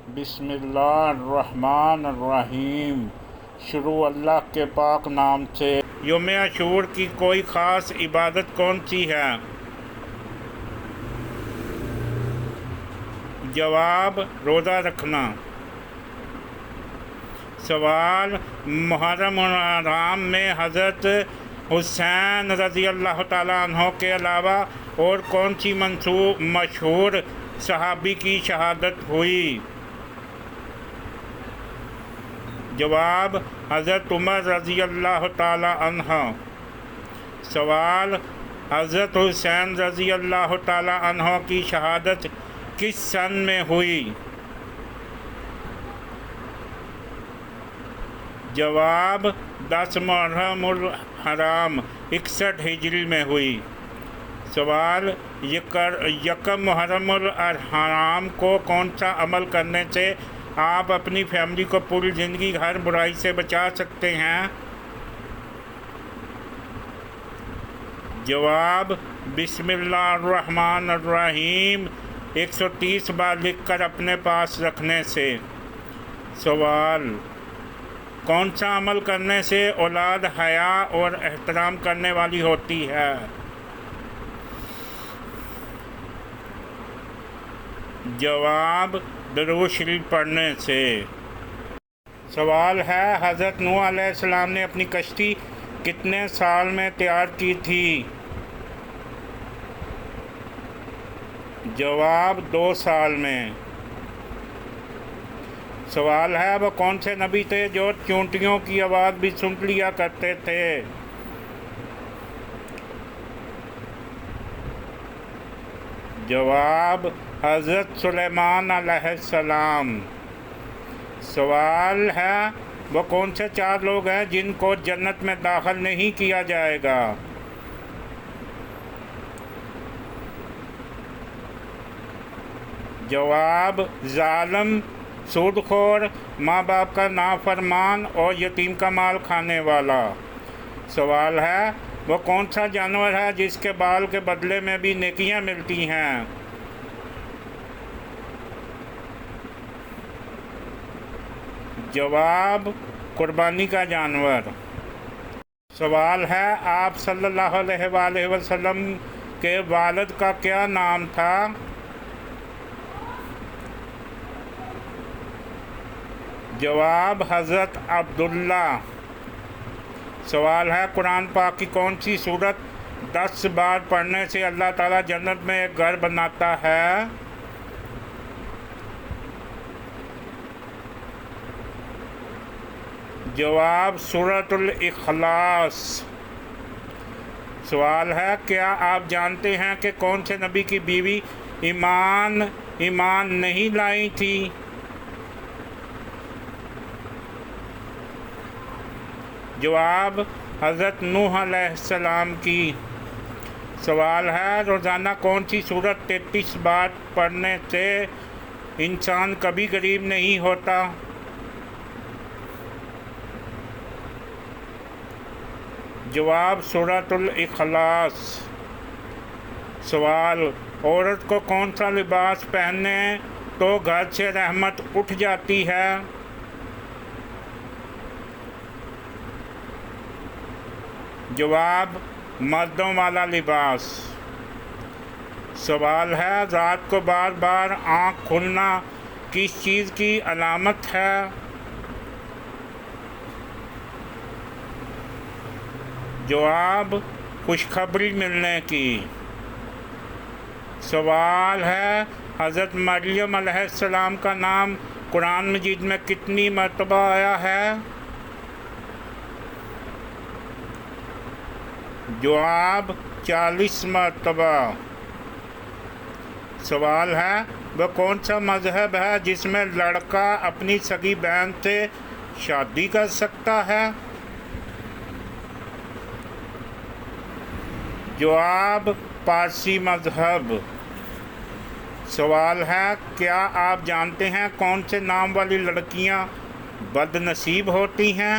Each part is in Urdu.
بسم اللہ الرحمن الرحیم۔ شروع اللہ کے پاک نام سے۔ یوم عاشور کی کوئی خاص عبادت کون سی ہے؟ جواب: روزہ رکھنا۔ سوال: محرم الحرام میں حضرت حسین رضی اللہ تعالیٰ عنہ کے علاوہ اور کون سی مشہور صحابی کی شہادت ہوئی؟ جواب: حضرت عمر رضی اللہ تعالی عنہ۔ سوال: حضرت حسین رضی اللہ تعالی عنہ کی شہادت کس سن میں ہوئی؟ جواب: 10 محرم الحرام 61 ہجری میں ہوئی۔ سوال: یکم محرم الحرام کو کون سا عمل کرنے سے آپ اپنی فیملی کو پوری زندگی ہر برائی سے بچا سکتے ہیں؟ جواب: بسم اللہ الرحمن الرحیم 130 بار لکھ کر اپنے پاس رکھنے سے۔ سوال: کون سا عمل کرنے سے اولاد حیا اور احترام کرنے والی ہوتی ہے؟ جواب: درود شریف پڑھنے سے۔ سوال ہے: حضرت نوح علیہ السلام نے اپنی کشتی کتنے سال میں تیار کی تھی؟ جواب: 2 سال میں۔ سوال ہے: وہ کون سے نبی تھے جو چونٹیوں کی آواز بھی سن لیا کرتے تھے؟ جواب: حضرت سلیمان علیہ السلام۔ سوال ہے: وہ کون سے 4 لوگ ہیں جن کو جنت میں داخل نہیں کیا جائے گا؟ جواب: ظالم، سود خور، ماں باپ کا نافرمان اور یتیم کا مال کھانے والا۔ سوال ہے: وہ کون سا جانور ہے جس کے بال کے بدلے میں بھی نیکیاں ملتی ہیں؟ جواب: قربانی کا جانور۔ سوال ہے: آپ صلی اللہ علیہ وآلہ وسلم کے والد کا کیا نام تھا؟ جواب: حضرت عبداللہ۔ سوال ہے: قرآن پاک کی کون سی سورت 10 بار پڑھنے سے اللہ تعالیٰ جنت میں ایک گھر بناتا ہے؟ جواب: سورۃ الاخلاص۔ سوال ہے: کیا آپ جانتے ہیں کہ کون سے نبی کی بیوی ایمان نہیں لائی تھی؟ جواب: حضرت نوح علیہ السلام کی۔ سوال ہے: روزانہ کون سی سورت 33 بار پڑھنے سے انسان کبھی غریب نہیں ہوتا؟ جواب: سورۃ الاخلاص۔ سوال: عورت کو کون سا لباس پہننے تو گھر سے رحمت اٹھ جاتی ہے؟ جواب: مردوں والا لباس۔ سوال ہے: رات کو بار بار آنکھ کھلنا کس چیز کی علامت ہے؟ جواب: خوشخبری ملنے کی۔ سوال ہے: حضرت مریم علیہ السلام کا نام قرآن مجید میں کتنی مرتبہ آیا ہے؟ جواب: 40 مرتبہ۔ سوال ہے: وہ کون سا مذہب ہے جس میں لڑکا اپنی سگی بہن سے شادی کر سکتا ہے؟ جواب: پارسی مذہب۔ سوال ہے: کیا آپ جانتے ہیں کون سے نام والی لڑکیاں بد نصیب ہوتی ہیں؟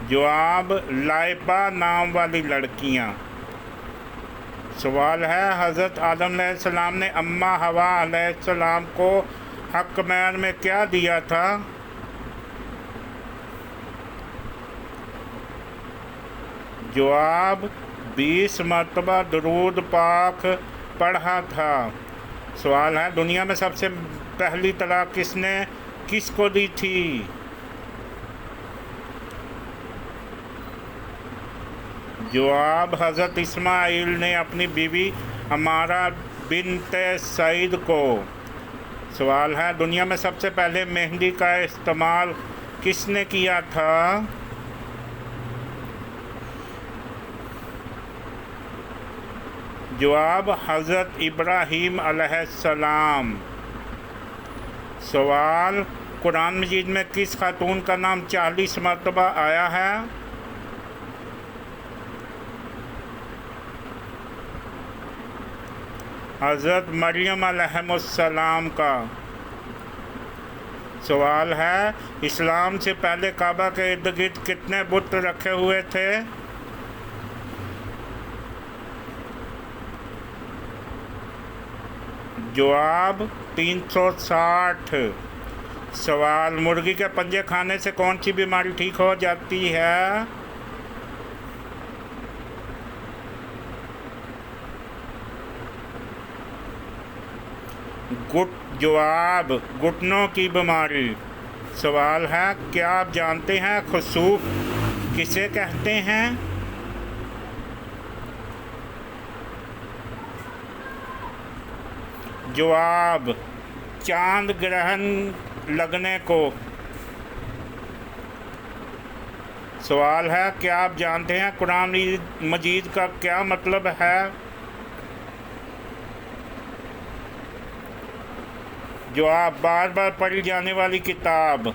جواب: لائبہ نام والی لڑکیاں۔ سوال ہے حضرت آدم علیہ السلام نے اماں حوا علیہ السلام کو حق مہر میں کیا دیا تھا؟ جواب 20 مرتبہ درود پاک پڑھا تھا۔ سوال ہے دنیا میں سب سے پہلی طلاق کس کو دی تھی؟ جواب حضرت اسماعیل نے اپنی بیوی عمارہ بنت سعید کو۔ سوال ہے دنیا میں سب سے پہلے مہندی کا استعمال کس نے کیا تھا؟ جواب حضرت ابراہیم علیہ السلام۔ سوال قرآن مجید میں کس خاتون کا نام 40 مرتبہ آیا ہے؟ حضرت مریم علیہ السلام کا۔ سوال ہے اسلام سے پہلے کعبہ کے ارد گرد کتنے بت رکھے ہوئے تھے؟ جواب 360۔ سوال مرغی کے پنجے کھانے سے کون سی بیماری ٹھیک ہو جاتی ہے؟ جواب گھٹنوں کی بیماری۔ سوال ہے کیا آپ جانتے ہیں خسوف کسے کہتے ہیں؟ جواب چاند گرہن لگنے کو۔ سوال ہے کیا آپ جانتے ہیں قرآن مجید کا کیا مطلب ہے؟ جواب بار بار پڑھی جانے والی کتاب۔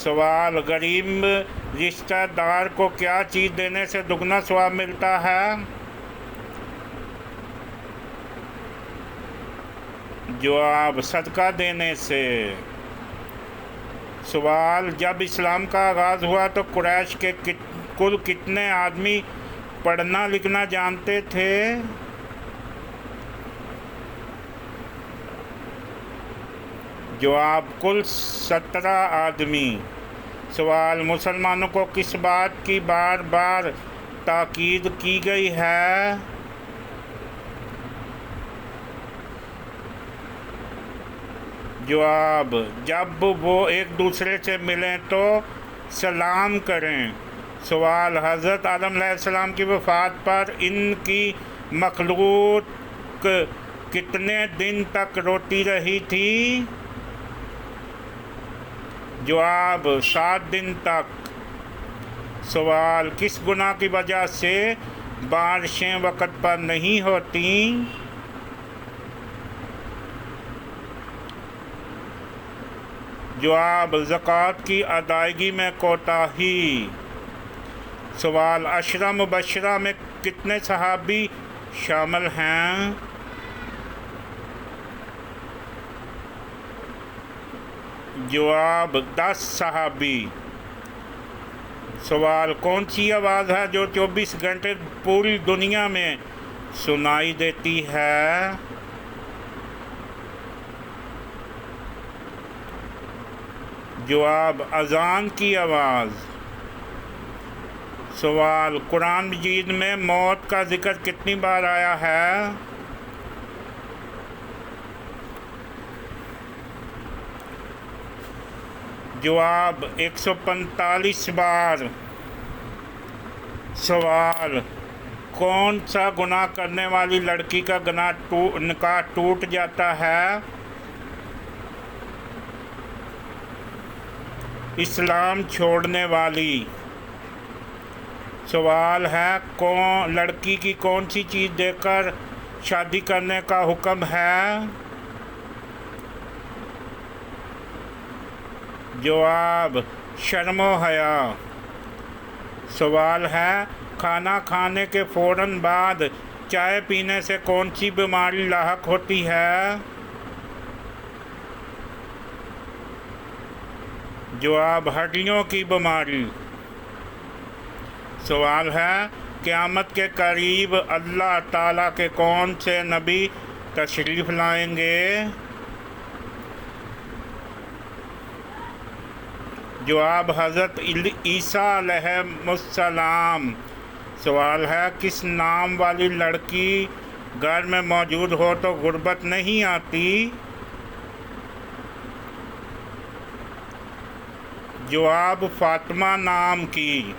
سوال غریب رشتہ دار کو کیا چیز دینے سے دگنا ثواب ملتا ہے؟ جواب صدقہ دینے سے۔ سوال جب اسلام کا آغاز ہوا تو قریش کے کل کتنے آدمی پڑھنا لکھنا جانتے تھے؟ جواب کل 17 آدمی۔ سوال مسلمانوں کو کس بات کی بار بار تاکید کی گئی ہے؟ جواب جب وہ ایک دوسرے سے ملیں تو سلام کریں۔ سوال حضرت آدم علیہ السلام کی وفات پر ان کی مخلوق کتنے دن تک روتی رہی تھی؟ جواب 7 دن تک۔ سوال کس گناہ کی وجہ سے بارشیں وقت پر نہیں ہوتیں؟ جواب زکوٰۃ کی ادائیگی میں کوتاہی۔ سوال عشرہ مبشرہ میں کتنے صحابی شامل ہیں؟ جواب 10 صحابی۔ سوال کون سی آواز ہے جو 24 گھنٹے پوری دنیا میں سنائی دیتی ہے؟ جواب اذان کی آواز۔ سوال قرآن مجید میں موت کا ذکر کتنی بار آیا ہے؟ جواب 145 بار۔ سوال کون سا گناہ کرنے والی لڑکی کا نکاح ٹوٹ جاتا ہے؟ اسلام چھوڑنے والی۔ سوال ہے لڑکی کی کون سی چیز دے کر شادی کرنے کا حکم ہے؟ جواب شرم و حیا۔ سوال ہے کھانا کھانے کے فوراً بعد چائے پینے سے کون سی بیماری لاحق ہوتی ہے؟ جواب ہڈیوں کی بیماری۔ سوال ہے قیامت کے قریب اللہ تعالیٰ کے کون سے نبی تشریف لائیں گے؟ جواب حضرت عیسیٰ علیہ السلام۔ سوال ہے کس نام والی لڑکی گھر میں موجود ہو تو غربت نہیں آتی؟ جواب فاطمہ نام کی۔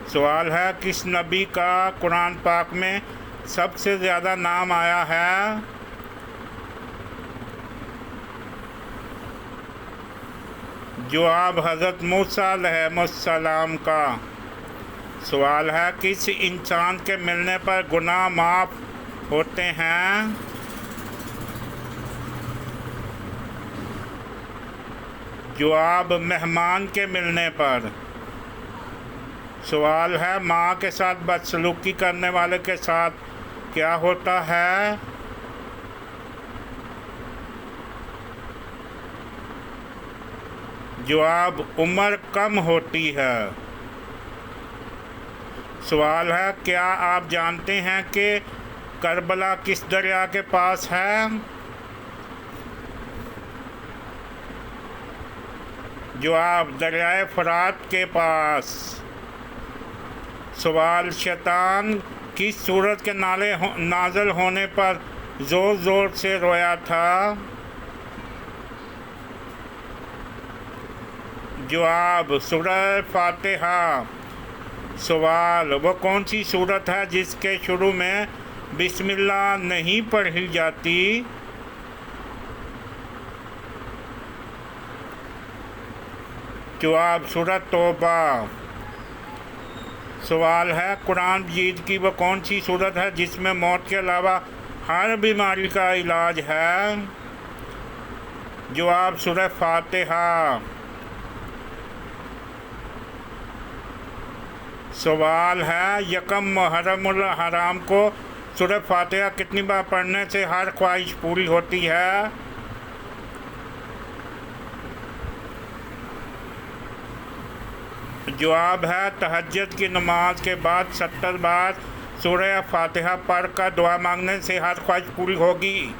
سوال ہے کس نبی کا قرآن پاک میں سب سے زیادہ نام آیا ہے؟ جواب حضرت موسیٰ علیہ السلام کا۔ سوال ہے کس انسان کے ملنے پر گناہ معاف ہوتے ہیں؟ جواب مہمان کے ملنے پر۔ سوال ہے ماں کے ساتھ بدسلوکی کرنے والے کے ساتھ کیا ہوتا ہے؟ جواب عمر کم ہوتی ہے۔ سوال ہے کیا آپ جانتے ہیں کہ کربلا کس دریا کے پاس ہے؟ جواب دریائے فرات کے پاس۔ سوال شیطان کس سورت کے نازل ہونے پر زور زور سے رویا تھا؟ جواب سورہ فاتحہ۔ سوال وہ کون سی سورت ہے جس کے شروع میں بسم اللہ نہیں پڑھی جاتی؟ جواب سورۃ توبہ۔ سوال ہے قرآن مجید کی وہ کون سی سورت ہے جس میں موت کے علاوہ ہر بیماری کا علاج ہے؟ جواب سورہ فاتحہ۔ سوال ہے یکم محرم الحرام کو سورہ فاتحہ کتنی بار پڑھنے سے ہر خواہش پوری ہوتی ہے؟ جواب ہے تہجد کی نماز کے بعد 70 بار سورہ فاتحہ پڑھ کر دعا مانگنے سے ہر خواہش پوری ہوگی۔